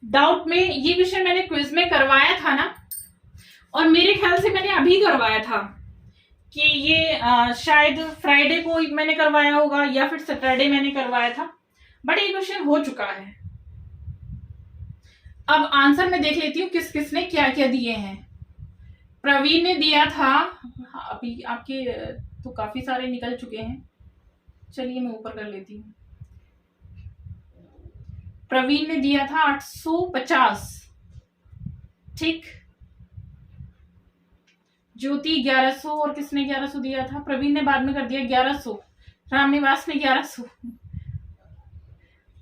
Doubt में ये question मैंने क्विज में करवाया था ना, और मेरे ख्याल से मैंने अभी करवाया था कि ये शायद फ्राइडे को मैंने करवाया होगा या फिर सैटरडे मैंने करवाया था, बट ये क्वेश्चन हो चुका है। अब आंसर मैं देख लेती हूँ किस किसने क्या क्या दिए हैं। प्रवीण ने दिया था, अभी आपके तो काफी सारे निकल चुके हैं, चलिए मैं ऊपर कर लेती हूँ। प्रवीण ने दिया था 850, ठीक। ज्योति 1100, और किसने 1100 दिया था? प्रवीण ने बाद में कर दिया 1100, रामनिवास ने 1100।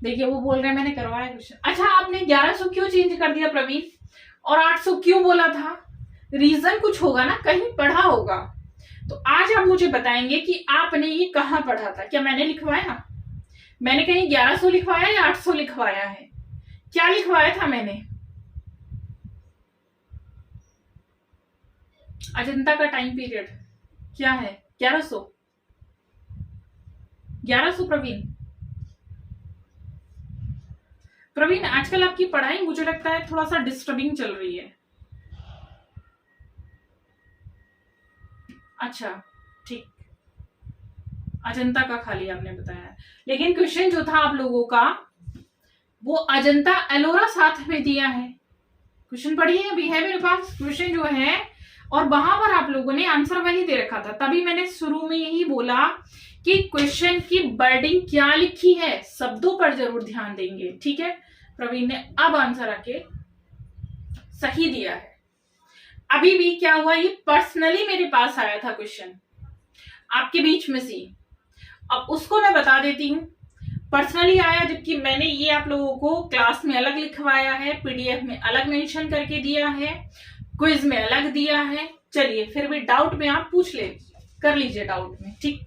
देखिए वो बोल रहे हैं मैंने करवाया क्वेश्चन। अच्छा, आपने 1100 क्यों चेंज कर दिया प्रवीण, और 800 क्यों बोला था? रीजन कुछ होगा ना, कहीं पढ़ा होगा। तो आज आप मुझे बताएंगे कि आपने ये कहाँ पढ़ा था। क्या मैंने लिखवाया? मैंने कहीं 1100 लिखवाया या 800 लिखवाया है? क्या लिखवाया था मैंने? अजंता का टाइम पीरियड क्या है? 1100। 1100 प्रवीण। प्रवीण आजकल आपकी पढ़ाई मुझे लगता है थोड़ा सा डिस्टर्बिंग चल रही है। अच्छा ठीक, अजंता का खाली आपने बताया, लेकिन क्वेश्चन जो था आप लोगों का वो अजंता एलोरा साथ में दिया है। क्वेश्चन पढ़िए, अभी है मेरे पास क्वेश्चन जो है, और वहां पर आप लोगों ने आंसर वही दे रखा था। तभी मैंने शुरू में यही बोला कि क्वेश्चन की वर्डिंग क्या लिखी है, शब्दों पर जरूर ध्यान देंगे, ठीक है। प्रवीण ने अब आंसर आके सही दिया है। अभी भी क्या हुआ, ये पर्सनली मेरे पास आया था क्वेश्चन आपके बीच में से, अब उसको मैं बता देती हूँ। पर्सनली आया, जबकि मैंने ये आप लोगों को क्लास में अलग लिखवाया है, पीडीएफ में अलग मेंशन करके दिया है, क्विज में अलग दिया है। चलिए फिर भी डाउट में आप पूछ ले, कर लीजिए डाउट में, ठीक।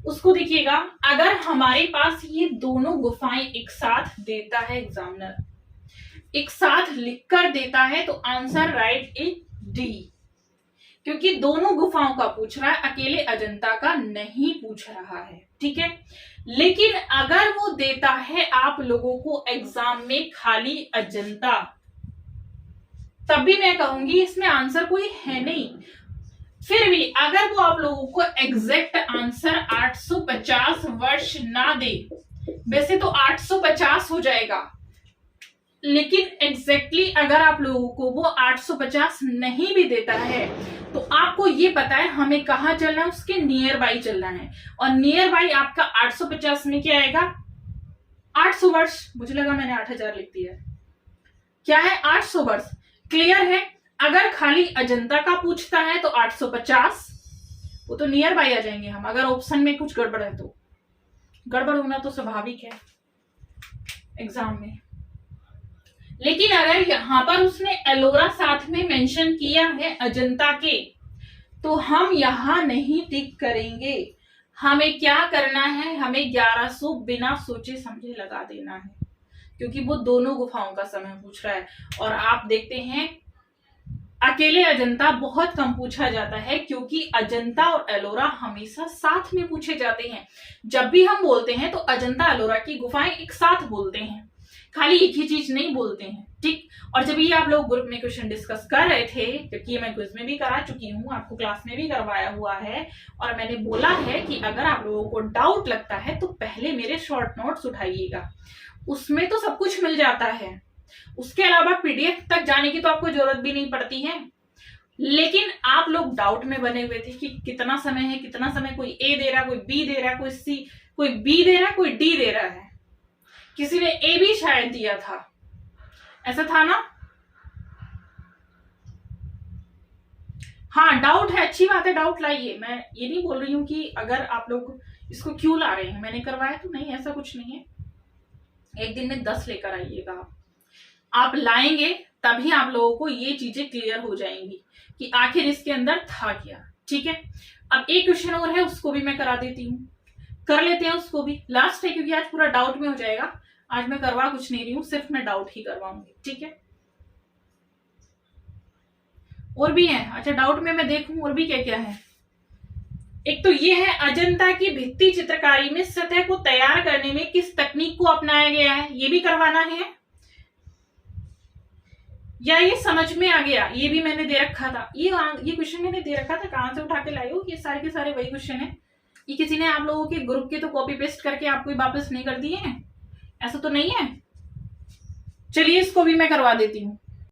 उसको देखिएगा, अगर हमारे पास ये दोनों गुफाएं एक साथ देता है एग्जामिनर, एक साथ लिखकर देता है, तो आंसर राइट इज डी, क्योंकि दोनों गुफाओं का पूछ रहा है, अकेले अजंता का नहीं पूछ रहा है, ठीक है। लेकिन अगर वो देता है आप लोगों को एग्जाम में खाली अजंता, तब भी मैं कहूंगी इसमें आंसर कोई है नहीं। फिर भी अगर वो आप लोगों को एग्जैक्ट आंसर 850 वर्ष ना दे, वैसे तो 850 हो जाएगा, लेकिन एग्जैक्टली अगर आप लोगों को वो 850 नहीं भी देता है, तो आपको ये पता है हमें कहाँ चलना है, उसके नियर बाई चलना है। और नियर बाई आपका 850 में क्या आएगा? 800 वर्ष। मुझे लगा मैंने 8000 लिख दिया। क्या है? 800 वर्ष। क्लियर है? अगर खाली अजंता का पूछता है तो 850, वो तो नियर बाई आ जाएंगे हम। अगर ऑप्शन में कुछ गड़बड़ है तो, गड़बड़ होना तो स्वाभाविक है एग्जाम में। लेकिन अगर यहां पर उसने एलोरा साथ में मेंशन किया है अजंता के, तो हम यहां नहीं टिक करेंगे। हमें क्या करना है, हमें 1100 बिना सोचे समझे लगा देना है, क्योंकि वो दोनों गुफाओं का समय पूछ रहा है। और आप देखते हैं अकेले अजंता बहुत कम पूछा जाता है, क्योंकि अजंता और एलोरा हमेशा साथ में पूछे जाते हैं। जब भी हम बोलते हैं तो अजंता एलोरा की गुफाएं एक साथ बोलते हैं, खाली एक ही चीज नहीं बोलते हैं, ठीक। और जब ये आप लोग ग्रुप में क्वेश्चन डिस्कस कर रहे थे, क्योंकि मैं क्विज में भी करा चुकी हूँ, आपको क्लास में भी करवाया हुआ है, और मैंने बोला है कि अगर आप लोगों को डाउट लगता है तो पहले मेरे शॉर्ट नोट्स उठाइएगा, उसमें तो सब कुछ मिल जाता है। उसके अलावा पीडीएफ तक जाने की तो आपको जरूरत भी नहीं पड़ती है। लेकिन आप लोग डाउट में बने हुए थे कि कितना समय है, कितना समय, कोई ए दे रहा, कोई बी दे रहा, कोई सी, कोई बी दे रहा, कोई डी दे रहा है, किसी ने ए भी शायद दिया था, ऐसा था ना। हाँ डाउट है, अच्छी बात है, डाउट लाइए। मैं ये नहीं बोल रही हूं कि अगर आप लोग इसको क्यों ला रहे हैं, मैंने करवाया तो नहीं, ऐसा कुछ नहीं है। एक दिन में 10 लेकर आइएगा, आप लाएंगे तभी आप लोगों को ये चीजें क्लियर हो जाएंगी कि आखिर इसके अंदर था क्या, ठीक है। अब एक क्वेश्चन और है, उसको भी मैं करा देती हूँ, कर लेते हैं उसको भी, लास्ट है, क्योंकि आज पूरा डाउट में हो जाएगा। आज मैं करवा कुछ नहीं रही हूँ, सिर्फ मैं डाउट ही करवाऊंगी, ठीक है। और भी है, अच्छा डाउट में मैं देखूं और भी क्या क्या है। एक तो ये है, अजंता की भित्ति चित्रकारी में सतह को तैयार करने में किस तकनीक को अपनाया गया है, ये भी करवाना है। या ये समझ में आ गया, ये भी मैंने दे रखा था, ये क्वेश्चन मैंने दे रखा था, कहां से उठा के लाई हो, ये सारे के सारे वही क्वेश्चन है। ये किसी ने आप लोगों के ग्रुप के तो कॉपी पेस्ट करके आपको वापस नहीं कर दिए हैं, ऐसा तो नहीं है। चलिए इसको भी मैं करवा देती हूँ।